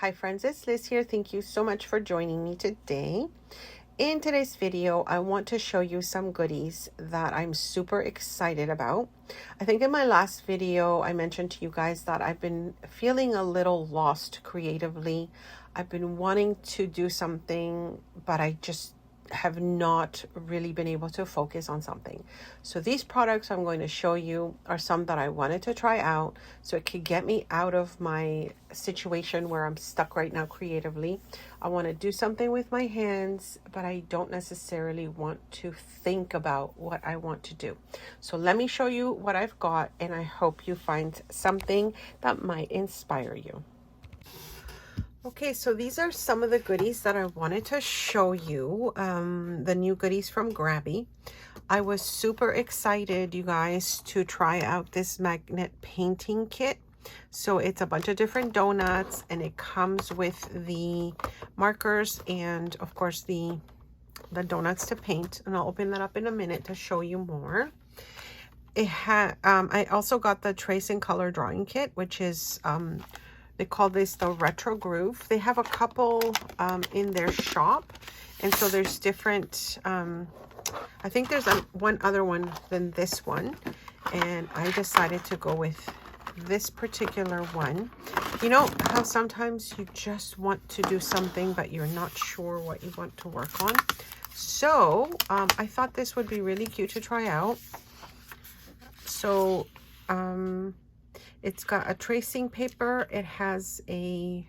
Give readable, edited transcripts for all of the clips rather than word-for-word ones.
Hi friends, it's Liz here. Thank you so much for joining me today. In today's video, I want to show you some goodies that I'm super excited about. I think in my last video, I mentioned to you guys that I've been feeling a little lost creatively. I've been wanting to do something, but I just have not really been able to focus on something. So these products I'm going to show you are some that I wanted to try out so it could get me out of my situation where I'm stuck right now creatively. I want to do something with my hands, but I don't necessarily want to think about what I want to do. So let me show you what I've got, and I hope you find something that might inspire you. Okay, so these are some of the goodies that I wanted to show you, the new goodies from Grabie. I was super excited, you guys, to try out this magnet painting kit. So it's a bunch of different donuts, and it comes with the markers and, of course, the donuts to paint. And I'll open that up in a minute to show you more. I also got the trace and color drawing kit, which is they call this the Retro Groove. They have a couple in their shop, and so there's different, I think there's one other one than this one, and I decided to go with this particular one. You know how sometimes you just want to do something, but you're not sure what you want to work on? So I thought this would be really cute to try out. So it's got a tracing paper. It has an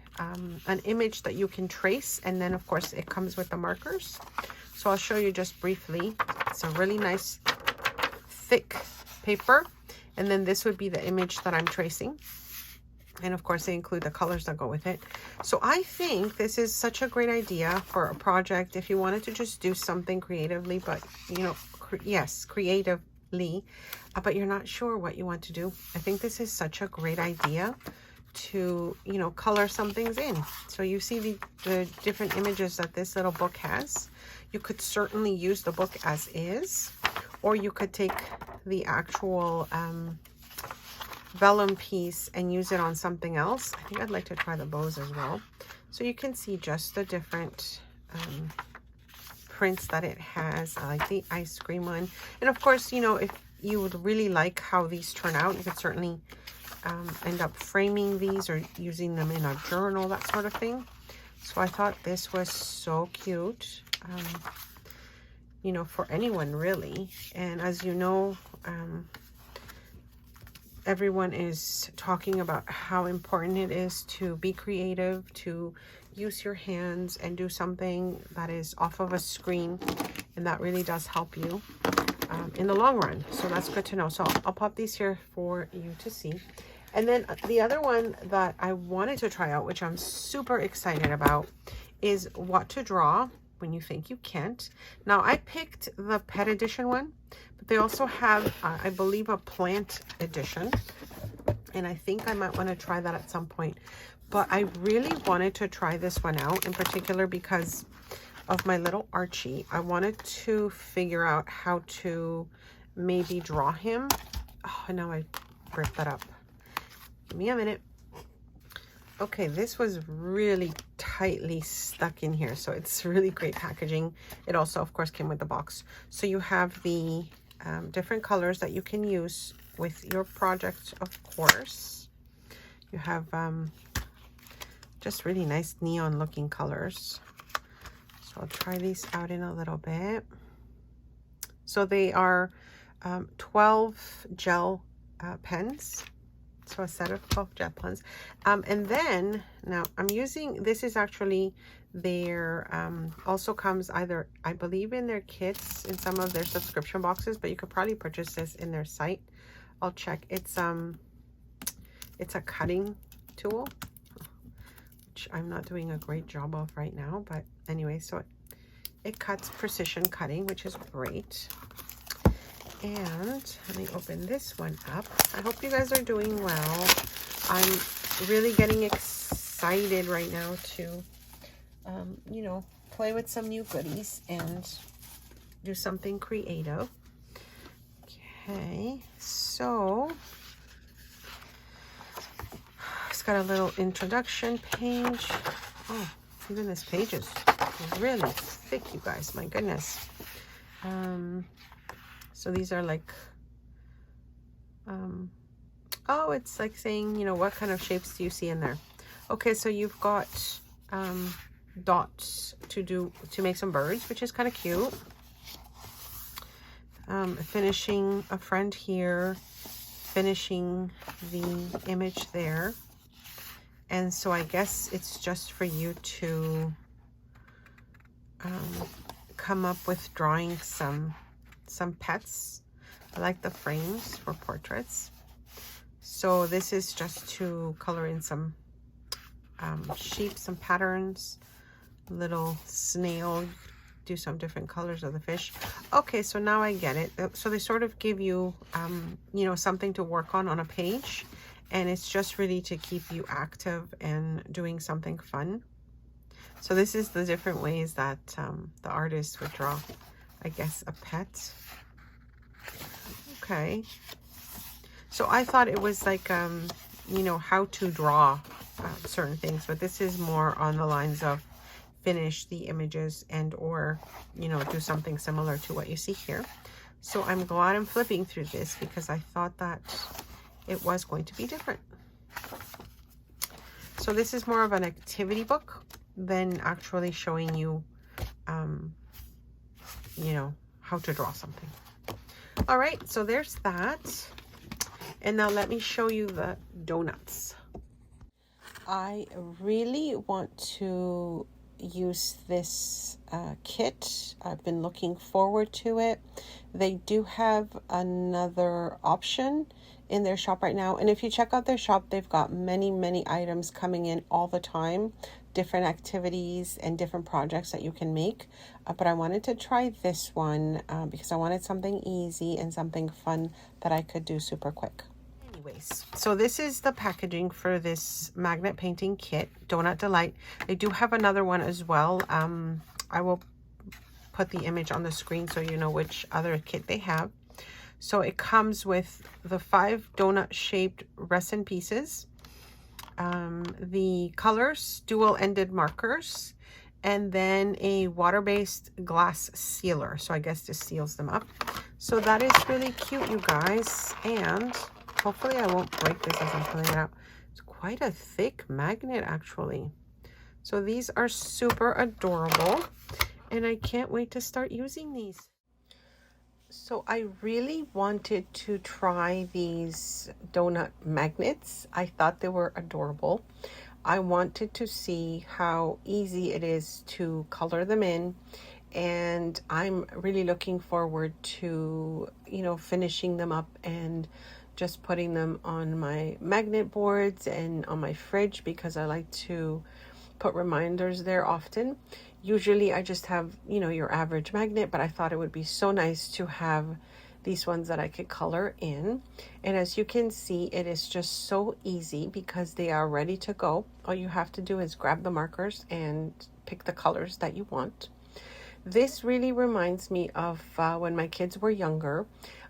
image that you can trace, and then of course it comes with the markers. So I'll show you just briefly. It's a really nice thick paper, and then this would be the image that I'm tracing, and of course they include the colors that go with it. So I think this is such a great idea for a project if you wanted to just do something creatively, but you know, creatively, but you're not sure what you want to do. I think this is such a great idea to, you know, color some things in. So you see the different images that this little book has. You could certainly use the book as is, or you could take the actual vellum piece and use it on something else. I think I'd like to try the bows as well. So you can see just the different prints that it has. I like the ice cream one. And of course, you know, if you would really like how these turn out, you could certainly end up framing these or using them in a journal, that sort of thing. So I thought this was so cute, you know, for anyone really. And as you know, everyone is talking about how important it is to be creative, to use your hands and do something that is off of a screen, and that really does help you in the long run. So that's good to know. So I'll pop these here for you to see. And then the other one that I wanted to try out, which I'm super excited about, is What to Draw When You Think You Can't. Now I picked the pet edition one, but they also have, I believe, a plant edition. And I think I might want to try that at some point. But I really wanted to try this one out in particular because of my little Archie. I wanted to figure out how to maybe draw him. Oh, now I ripped that up. Give me a minute. Okay, this was really tightly stuck in here, so it's really great packaging. It also, of course, came with the box. So you have the different colors that you can use with your project, of course. You have just really nice neon looking colors. So I'll try these out in a little bit. So they are 12 gel pens. So a set of 12 gel pens. And then, now I'm using, this is actually their, also comes either, I believe, in their kits, in some of their subscription boxes, but you could probably purchase this in their site. I'll check. It's a cutting tool, which I'm not doing a great job of right now, but anyway, so it cuts precision cutting, which is great. And let me open this one up. I hope you guys are doing well. I'm really getting excited right now to, you know, play with some new goodies and do something creative. Okay, so it's got a little introduction page. Oh, even this page is really thick, you guys. My goodness. So these are like, oh, it's like saying, you know, what kind of shapes do you see in there? Okay, so you've got dots to make some birds, which is kind of cute. Finishing a friend here, finishing the image there. And so I guess it's just for you to come up with drawing some pets. I like the frames for portraits. So this is just to color in some sheep, some patterns, little snail, do some different colors of the fish. Okay, so now I get it. So they sort of give you, you know, something to work on a page, and it's just really to keep you active and doing something fun. So this is the different ways that the artist would draw, I guess, a pet. Okay. So I thought it was like, you know, how to draw certain things, but this is more on the lines of finish the images and or, you know, do something similar to what you see here. So I'm glad I'm flipping through this because I thought that it was going to be different. So this is more of an activity book than actually showing you, you know, how to draw something. All right, so there's that. And now let me show you the donuts. I really want to use this kit. I've been looking forward to it. They do have another option in their shop right now. And if you check out their shop, they've got many items coming in all the time. Different activities and different projects that you can make. But I wanted to try this one because I wanted something easy and something fun that I could do super quick. Anyways, so this is the packaging for this magnet painting kit, Donut Delight. They do have another one as well. I will put the image on the screen so you know which other kit they have. So it comes with the 5 donut shaped resin pieces, the colors, dual ended markers, and then a water-based glass sealer. So I guess this seals them up. So that is really cute, you guys. And hopefully I won't break this as I'm pulling it out. It's quite a thick magnet, actually. So these are super adorable, and I can't wait to start using these. So I really wanted to try these donut magnets. I thought they were adorable. I wanted to see how easy it is to color them in, and I'm really looking forward to, you know, finishing them up and just putting them on my magnet boards and on my fridge because I like to put reminders there often. Usually I just have, you know, your average magnet, but I thought it would be so nice to have these ones that I could color in. And as you can see, it is just so easy because they are ready to go. All you have to do is grab the markers and pick the colors that you want. This really reminds me of when my kids were younger.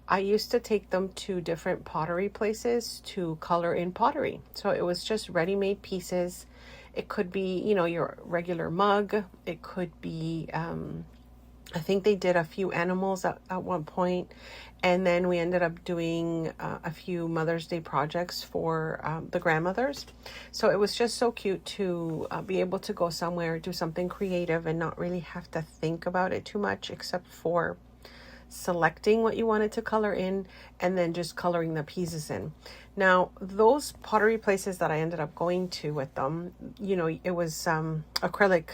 I used to take them to different pottery places to color in pottery. So it was just ready-made pieces. It could be, you know, your regular mug. It could be, I think they did a few animals at one point. And then we ended up doing a few Mother's Day projects for the grandmothers. So it was just so cute to be able to go somewhere, do something creative and not really have to think about it too much except for selecting what you wanted to color in and then just coloring the pieces in. Now, those pottery places that I ended up going to with them, you know, it was acrylic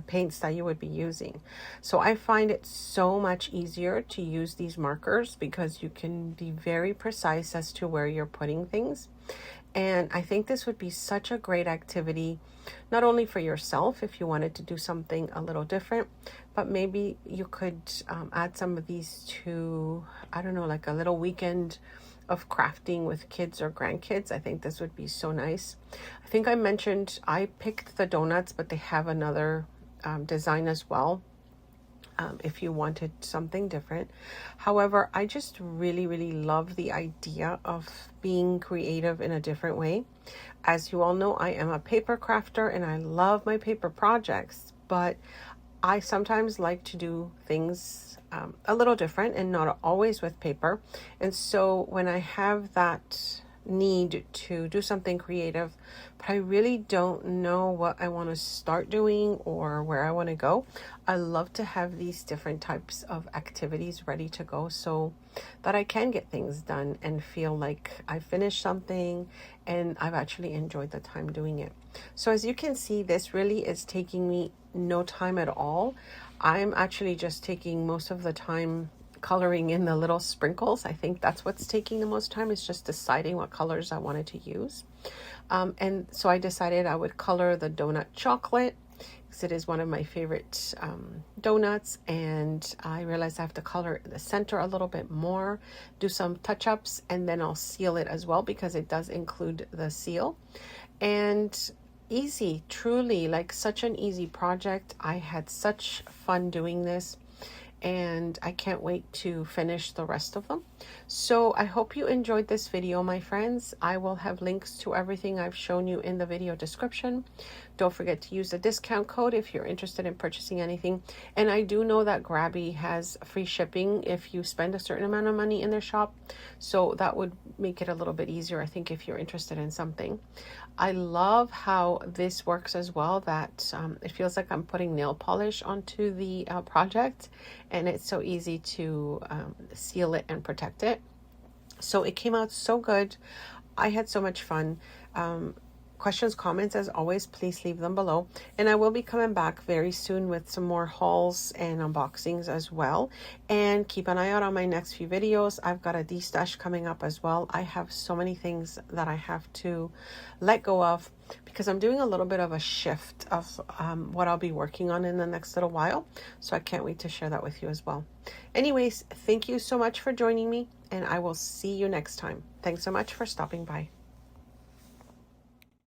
paints that you would be using. So I find it so much easier to use these markers because you can be very precise as to where you're putting things. And I think this would be such a great activity, not only for yourself if you wanted to do something a little different, but maybe you could add some of these to, I don't know, like a little weekend of crafting with kids or grandkids. I think this would be so nice. I think I mentioned I picked the donuts, but they have another design as well. if you wanted something different. However, I just really, really love the idea of being creative in a different way. As you all know, I am a paper crafter and I love my paper projects, but I sometimes like to do things a little different and not always with paper. And so when I have that need to do something creative, but I really don't know what I want to start doing or where I want to go, I love to have these different types of activities ready to go so that I can get things done and feel like I finished something and I've actually enjoyed the time doing it. So as you can see, this really is taking me no time at all. I'm actually just taking most of the time coloring in the little sprinkles. I think that's what's taking the most time, is just deciding what colors I wanted to use. And so I decided I would color the donut chocolate because it is one of my favorite donuts, and I realized I have to color the center a little bit more, do some touch-ups, and then I'll seal it as well because it does include the seal. And easy, truly, like such an easy project. I had such fun doing this, and I can't wait to finish the rest of them. So I hope you enjoyed this video, my friends. I will have links to everything I've shown you in the video description. Don't forget to use the discount code if you're interested in purchasing anything. And I do know that Grabie has free shipping if you spend a certain amount of money in their shop. So that would make it a little bit easier, I think, if you're interested in something. I love how this works as well, that it feels like I'm putting nail polish onto the project, and it's so easy to seal it and protect it. So it came out so good. I had so much fun. Questions, comments, as always, please leave them below. And I will be coming back very soon with some more hauls and unboxings as well. And keep an eye out on my next few videos. I've got a de-stash coming up as well. I have so many things that I have to let go of because I'm doing a little bit of a shift of what I'll be working on in the next little while. So I can't wait to share that with you as well. Anyways, thank you so much for joining me, and I will see you next time. Thanks so much for stopping by.